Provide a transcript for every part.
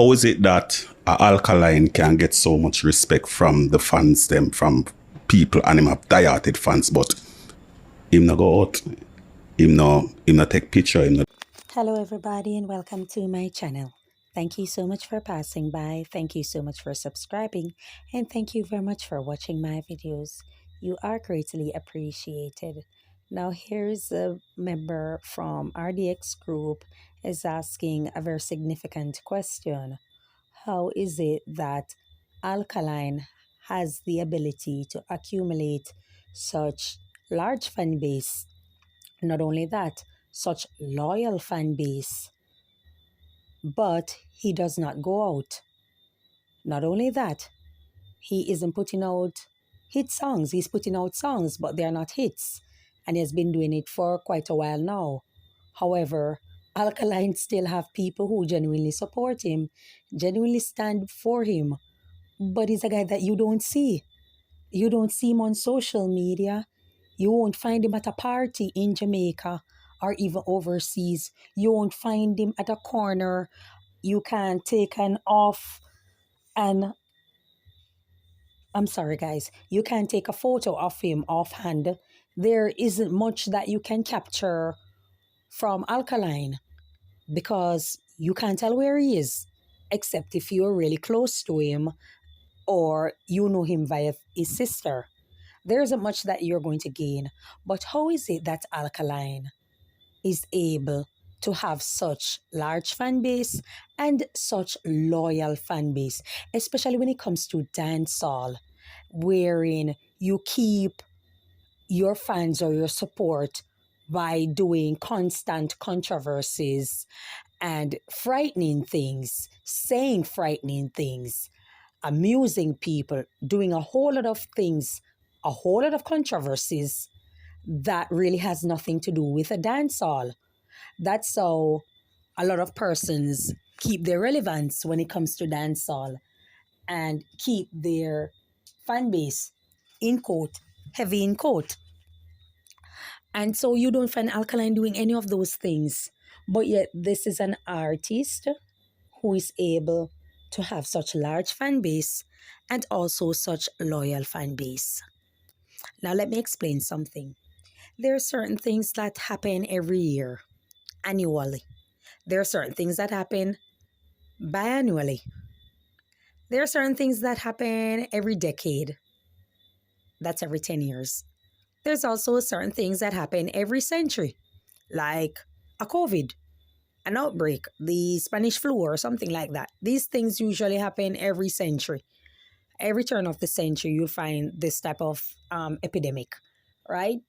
how is it that Alkaline can get so much respect from the fans, them, from people, and him have die-hearted fans, but him no go out, him no take picture, him no. Hello everybody and welcome to my channel. Thank you so much for passing by. Thank you so much for subscribing, and thank you very much for watching my videos. You are greatly appreciated. Now here's a member from RDX group is asking a very significant question. How is it that Alkaline has the ability to accumulate such large fan base? Not only that, such loyal fan base, but he does not go out. Not only that, he isn't putting out hit songs. He's putting out songs, but they're not hits. And he has been doing it for quite a while now. However, Alkaline still have people who genuinely support him, genuinely stand for him. But he's a guy that you don't see. You don't see him on social media. You won't find him at a party in Jamaica or even overseas. You won't find him at a corner. You can take an off and I'm sorry guys, you can take a photo of him offhand. There isn't much that you can capture from Alkaline because you can't tell where he is, except if you're really close to him or you know him via his sister. There isn't much that you're going to gain. But how is it that Alkaline is able to have such large fan base and such loyal fan base, especially when it comes to dancehall, wherein you keep your fans or your support by doing constant controversies and frightening things, saying frightening things, amusing people, doing a whole lot of things, a whole lot of controversies that really has nothing to do with a dancehall. That's how a lot of persons keep their relevance when it comes to dancehall and keep their fan base in quote, heavy in quote. And so you don't find Alkaline doing any of those things. But yet this is an artist who is able to have such large fan base and also such loyal fan base. Now let me explain something. There are certain things that happen every year, annually. There are certain things that happen biannually. There are certain things that happen every decade. That's every 10 years. There's also certain things that happen every century, like a COVID, an outbreak, the Spanish flu or something like that. These things usually happen every century. Every turn of the century, you'll find this type of epidemic, right?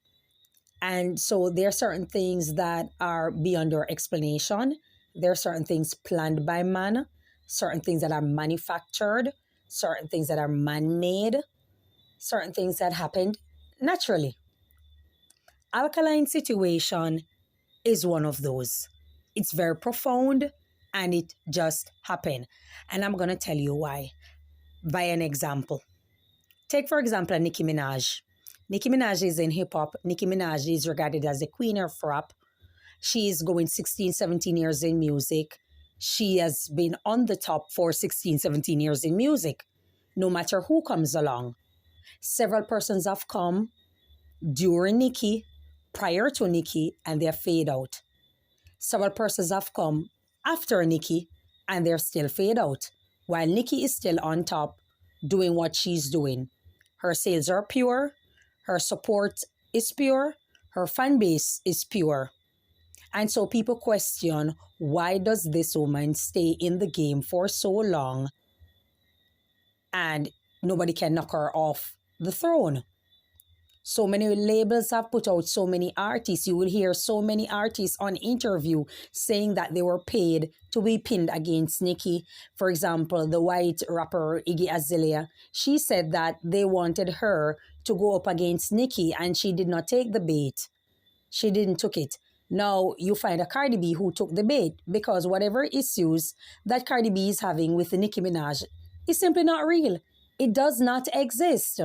And so there are certain things that are beyond our explanation. There are certain things planned by man, certain things that are manufactured, certain things that are man-made, certain things that happened naturally. Alkaline situation is one of those. It's very profound and it just happened. And I'm going to tell you why by an example. Take, for example, Nicki Minaj. Nicki Minaj is in hip-hop. Nicki Minaj is regarded as the queen of rap. She is going 16, 17 years in music. She has been on the top for 16, 17 years in music, no matter who comes along. Several persons have come during Nicki, prior to Nicki, and they fade out. Several persons have come after Nicki, and they're still fade out, while Nicki is still on top doing what she's doing. Her sales are pure, her support is pure, her fan base is pure. And so people question, why does this woman stay in the game for so long and nobody can knock her off the throne? So many labels have put out so many artists. You will hear so many artists on interview saying that they were paid to be pinned against Nicki. For example, the white rapper Iggy Azalea, she said that they wanted her to go up against Nicki and she did not take the bait. She didn't took it. Now you find a Cardi B who took the bait because whatever issues that Cardi B is having with Nicki Minaj is simply not real. It does not exist.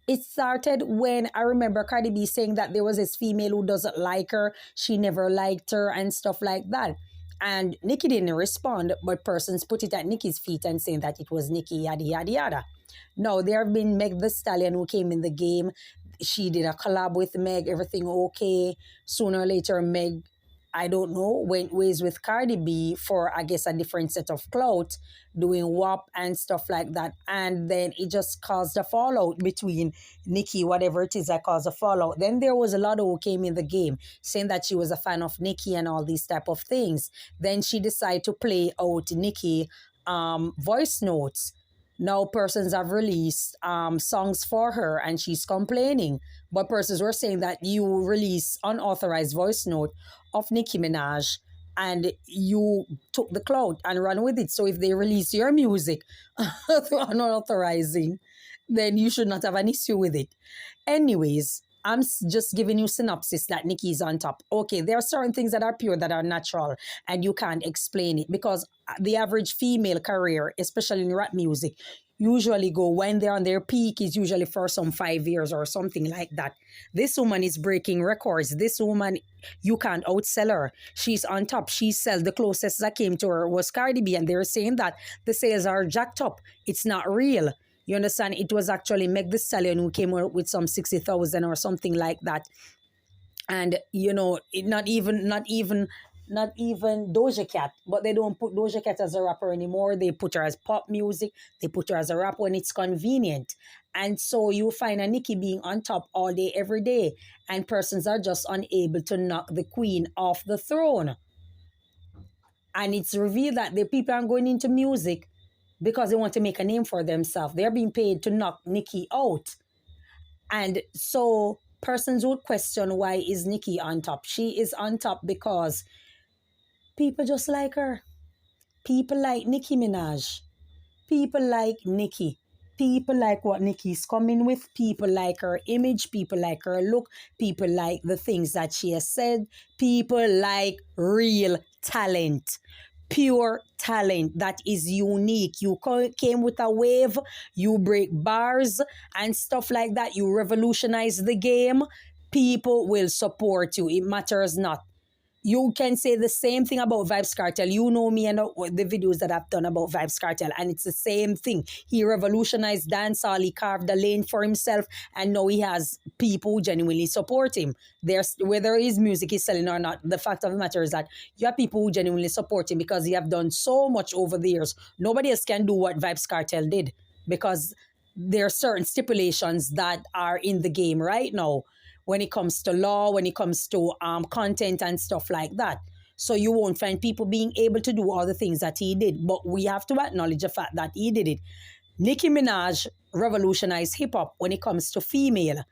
It started when I remember Cardi B saying that there was this female who doesn't like her. She never liked her and stuff like that. And Nicki didn't respond, but persons put it at Nicki's feet and saying that it was Nicki, yada, yada, yada. No, there have been Meg the Stallion who came in the game. She did a collab with Meg, everything okay. Sooner or later, Meg, I don't know, went ways with Cardi B for, I guess, a different set of clout, doing WAP and stuff like that. And then it just caused a fallout between Nicki, whatever it is that caused a fallout. Then there was a lot who came in the game saying that she was a fan of Nicki and all these type of things. Then she decided to play out Nicki voice notes. Now persons have released songs for her and she's complaining. But persons were saying that you release unauthorized voice note of Nicki Minaj and you took the clout and ran with it. So if they release your music through unauthorizing, then you should not have an issue with it. Anyways, I'm just giving you synopsis that Nicki is on top. Okay, there are certain things that are pure, that are natural, and you can't explain it because the average female career, especially in rap music, usually go when they're on their peak is usually for some 5 years or something like that. This woman is breaking records. This woman, you can't outsell her. She's on top. She sells. The closest that came to her was Cardi B, and they're saying that the sales are jacked up. It's not real. You understand? It was actually Meg the Stallion who came out with some 60,000 or something like that. And, you know, not even Doja Cat, but they don't put Doja Cat as a rapper anymore. They put her as pop music. They put her as a rapper when it's convenient. And so you find a Nicki being on top all day, every day. And persons are just unable to knock the queen off the throne. And it's revealed that the people are going into music because they want to make a name for themselves. They're being paid to knock Nicki out. And so persons would question, why is Nicki on top? She is on top because people just like her. People like Nicki Minaj. People like Nicki. People like what Nicki's coming with. People like her image. People like her look. People like the things that she has said. People like real talent. Pure talent that is unique. You came with a wave, you break bars and stuff like that. You revolutionize the game. People will support you. It matters not. You can say the same thing about Vybz Kartel. You know me and the videos that I've done about Vybz Kartel, and it's the same thing. He revolutionized dancehall. He carved a lane for himself, and now he has people who genuinely support him. There's whether his music is selling or not. The fact of the matter is that you have people who genuinely support him because he have done so much over the years. Nobody else can do what Vybz Kartel did because there are certain stipulations that are in the game right now when it comes to law, when it comes to content and stuff like that. So you won't find people being able to do all the things that he did. But we have to acknowledge the fact that he did it. Nicki Minaj revolutionized hip-hop when it comes to female.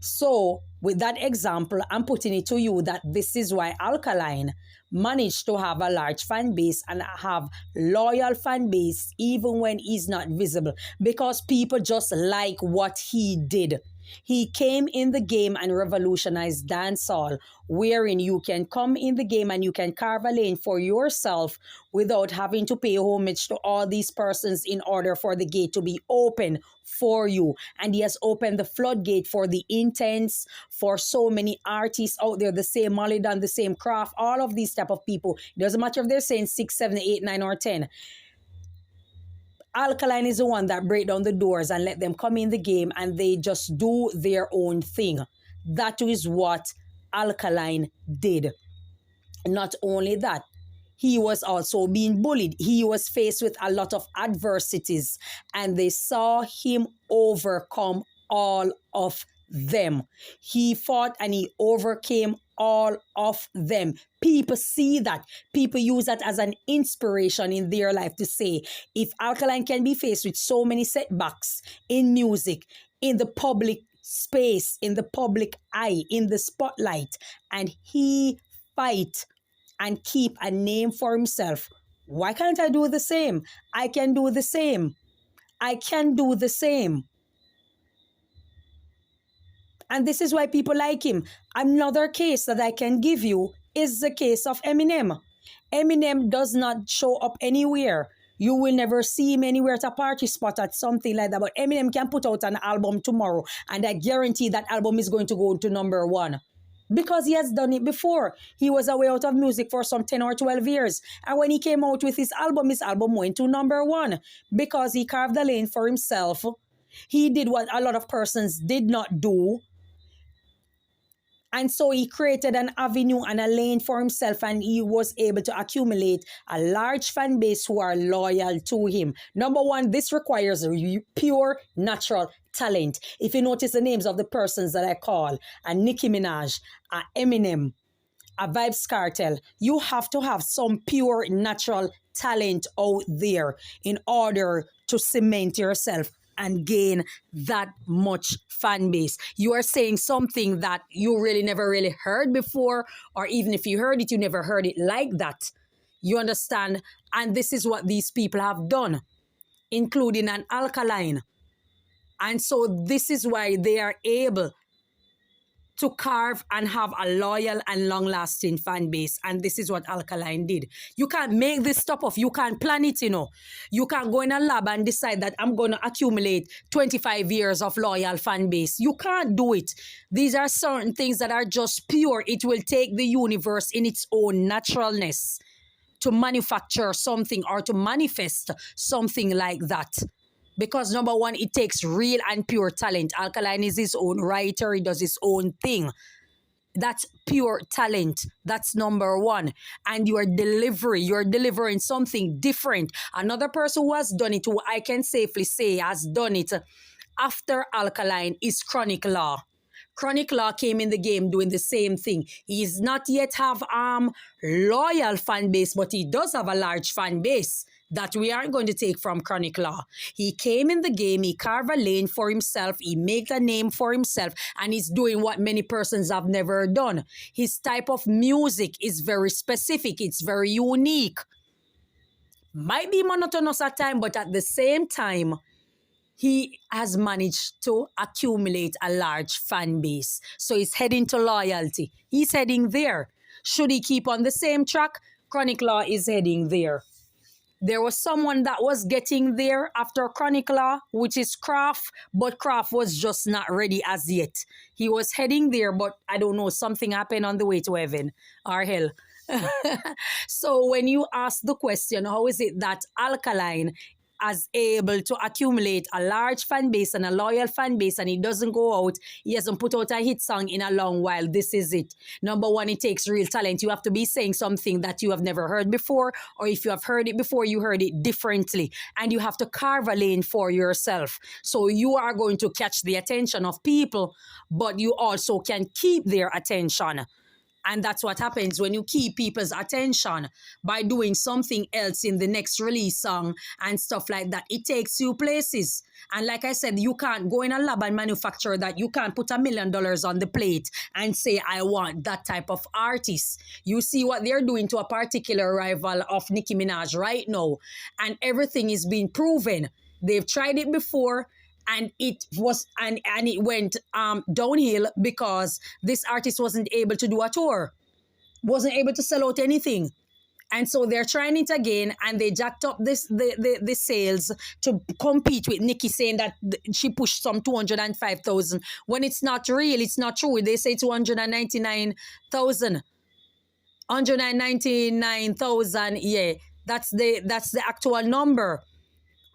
So with that example, I'm putting it to you that this is why Alkaline managed to have a large fan base and have loyal fan base even when he's not visible, because people just like what he did. He came in the game and revolutionized dancehall, wherein you can come in the game and you can carve a lane for yourself without having to pay homage to all these persons in order for the gate to be open for you. And he has opened the floodgate for the intense, for so many artists out there, the same Molly done, the same craft, all of these type of people. It doesn't matter if they're saying 6, 7, 8, 9, or 10. Alkaline is the one that break down the doors and let them come in the game and they just do their own thing. That is what Alkaline did. Not only that, he was also being bullied. He was faced with a lot of adversities and they saw him overcome all of them. He fought and he overcame all of them. People see that. People use that as an inspiration in their life to say, if Alkaline can be faced with so many setbacks in music, in the public space, in the public eye, in the spotlight, and he fight and keep a name for himself, why can't I do the same? I can do the same. I can do the same. And this is why people like him. Another case that I can give you is the case of Eminem. Eminem does not show up anywhere. You will never see him anywhere at a party spot at something like that. But Eminem can put out an album tomorrow and I guarantee that album is going to go to number 1. because he has done it before. He was away out of music for some 10 or 12 years. And when he came out with his album went to #1 because he carved a lane for himself. He did what a lot of persons did not do. And so he created an avenue and a lane for himself, and he was able to accumulate a large fan base who are loyal to him. #1, this requires pure natural talent. If you notice the names of the persons that I call, a Nicki Minaj, a Eminem, a Vybz Kartel, you have to have some pure natural talent out there in order to cement yourself and gain that much fan base. You are saying something that you never really heard before, or even if you heard it, you never heard it like that. You understand? And this is what these people have done, including an Alkaline. And so this is why they are able to carve and have a loyal and long-lasting fan base. And this is what Alkaline did. You can't make this stuff up. You can't plan it, You can't go in a lab and decide that I'm going to accumulate 25 years of loyal fan base. You can't do it. These are certain things that are just pure. It will take the universe in its own naturalness to manufacture something or to manifest something like that. Because #1, it takes real and pure talent. Alkaline is his own writer. He does his own thing. That's pure talent. That's #1. And you're delivering something different. Another person who has done it, who I can safely say has done it after Alkaline, is Chronic Law. Chronic Law came in the game doing the same thing. He does not yet have loyal fan base, but he does have a large fan base that we aren't going to take from Chronic Law. He came in the game, he carved a lane for himself, he made a name for himself, and he's doing what many persons have never done. His type of music is very specific, it's very unique. Might be monotonous at times, but at the same time, he has managed to accumulate a large fan base. So he's heading to loyalty. He's heading there. Should he keep on the same track? Chronic Law is heading there. There was someone that was getting there after Chronic Law, which is Kraft, but Kraft was just not ready as yet. He was heading there, but I don't know, something happened on the way to heaven or hell. So when you ask the question, how is it that Alkaline is able to accumulate a large fan base and a loyal fan base, and he doesn't go out, he hasn't put out a hit song in a long while? This is it. #1, it takes real talent. You have to be saying something that you have never heard before, or if you have heard it before, you heard it differently, and you have to carve a lane for yourself. So you are going to catch the attention of people, but you also can keep their attention. And that's what happens when you keep people's attention by doing something else in the next release song and stuff like that. It takes you places. And like I said, you can't go in a lab and manufacture that. You can't put $1 million on the plate and say, I want that type of artist. You see what they're doing to a particular rival of Nicki Minaj right now. And everything is being proven. They've tried it before. And it went downhill because this artist wasn't able to do a tour, wasn't able to sell out anything. And so they're trying it again, and they jacked up the sales to compete with Nicki, saying that she pushed some 205,000 when it's not real, it's not true. They say 299,000. 199,000, yeah, that's the actual number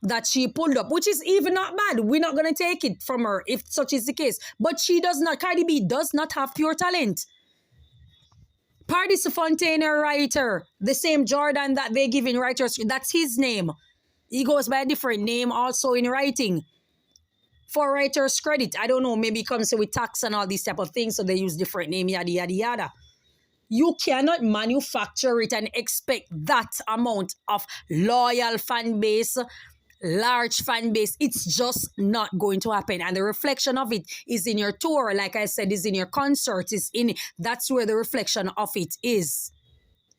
that she pulled up, which is even not bad. We're not going to take it from her if such is the case. But Cardi B does not have pure talent. Paradis Fontaine, writer, the same Jordan that they give in writers, that's his name. He goes by a different name also in writing. For writer's credit, I don't know, maybe it comes with tax and all these type of things, so they use different name, yada, yada, yada. You cannot manufacture it and expect that amount of loyal fan base, large fan base. It's just not going to happen. And the reflection of it is in your tour, like I said, is in your concert, that's where the reflection of it is.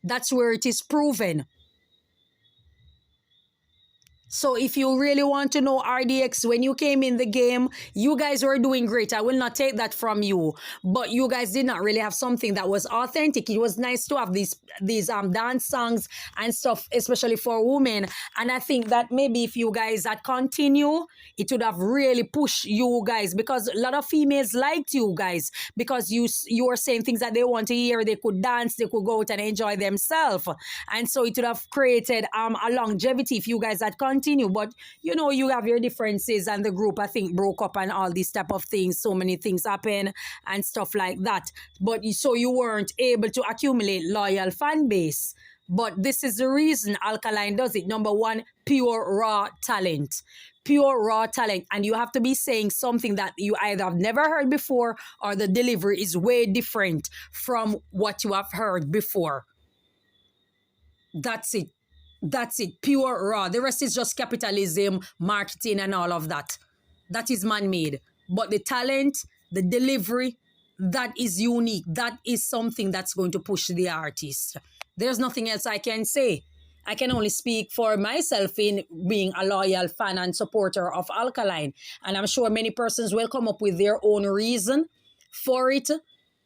That's where it is proven. So if you really want to know RDX, when you came in the game, you guys were doing great. I will not take that from you. But you guys did not really have something that was authentic. It was nice to have these dance songs and stuff, especially for women. And I think that maybe if you guys had continue, it would have really pushed you guys, because a lot of females liked you guys because you were saying things that they want to hear. They could dance, they could go out and enjoy themselves. And so it would have created a longevity if you guys had continued. But you know, you have your differences, and the group, I think, broke up and all these type of things. So many things happen and stuff like that. But so you weren't able to accumulate loyal fan base. But this is the reason Alkaline does it. Number one, pure raw talent. Pure raw talent. And you have to be saying something that you either have never heard before, or the delivery is way different from what you have heard before. That's it. That's it. Pure raw. The rest is just capitalism, marketing, and all of that. That is man-made. But the talent, the delivery, that is unique. That is something that's going to push the artist. There's nothing else I can say. I can only speak for myself in being a loyal fan and supporter of Alkaline. And I'm sure many persons will come up with their own reason for it.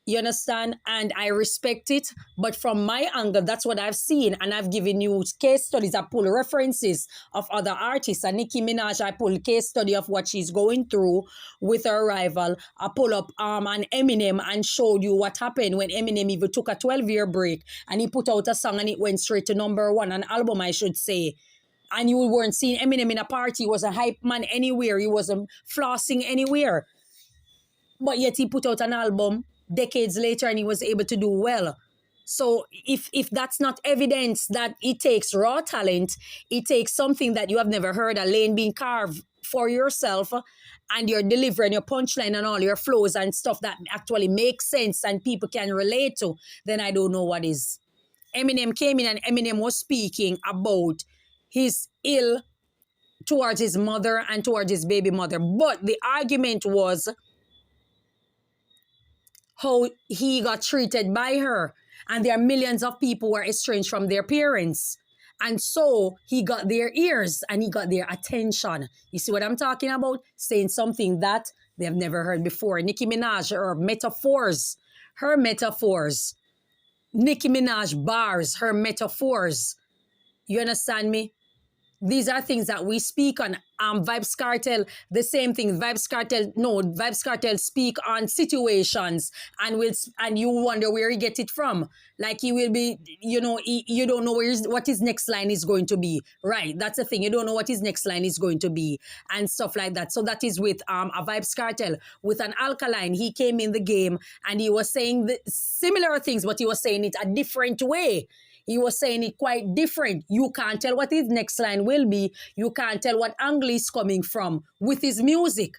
You understand? And I respect it. But from my angle, that's what I've seen. And I've given you case studies. I pull references of other artists. And Nicki Minaj, I pull case study of what she's going through with her rival. I pull up an Eminem and showed you what happened when Eminem even took a 12-year break. And he put out a song and it went straight to #1. An album, I should say. And you weren't seeing Eminem in a party. He was a hype man anywhere. He wasn't flossing anywhere. But yet he put out an album decades later and he was able to do well. So if that's not evidence that it takes raw talent, it takes something that you have never heard, a lane being carved for yourself, and your delivery and your punchline and all your flows and stuff that actually makes sense and people can relate to, then I don't know what is. Eminem came in and Eminem was speaking about his ill towards his mother and towards his baby mother. But the argument was how he got treated by her. And there are millions of people who are estranged from their parents. And so he got their ears and he got their attention. You see what I'm talking about? Saying something that they have never heard before. Nicki Minaj, her metaphors. Nicki Minaj bars, her metaphors. You understand me? These are things that we speak on. Vybz Kartel, the same thing. Vybz Kartel speak on situations, and you wonder where he get it from. Like he will be, you don't know what his next line is going to be. Right, that's the thing. You don't know what his next line is going to be and stuff like that. So that is with a Vybz Kartel. With an Alkaline, he came in the game and he was saying similar things, but he was saying it a different way. He was saying it quite different. You can't tell what his next line will be. You can't tell what angle he's coming from with his music.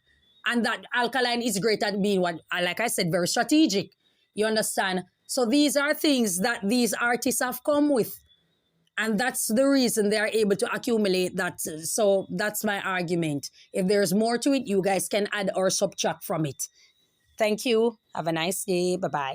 And that Alkaline is great at being, like I said, very strategic. You understand? So these are things that these artists have come with. And that's the reason they are able to accumulate that. So that's my argument. If there's more to it, you guys can add or subtract from it. Thank you. Have a nice day. Bye-bye.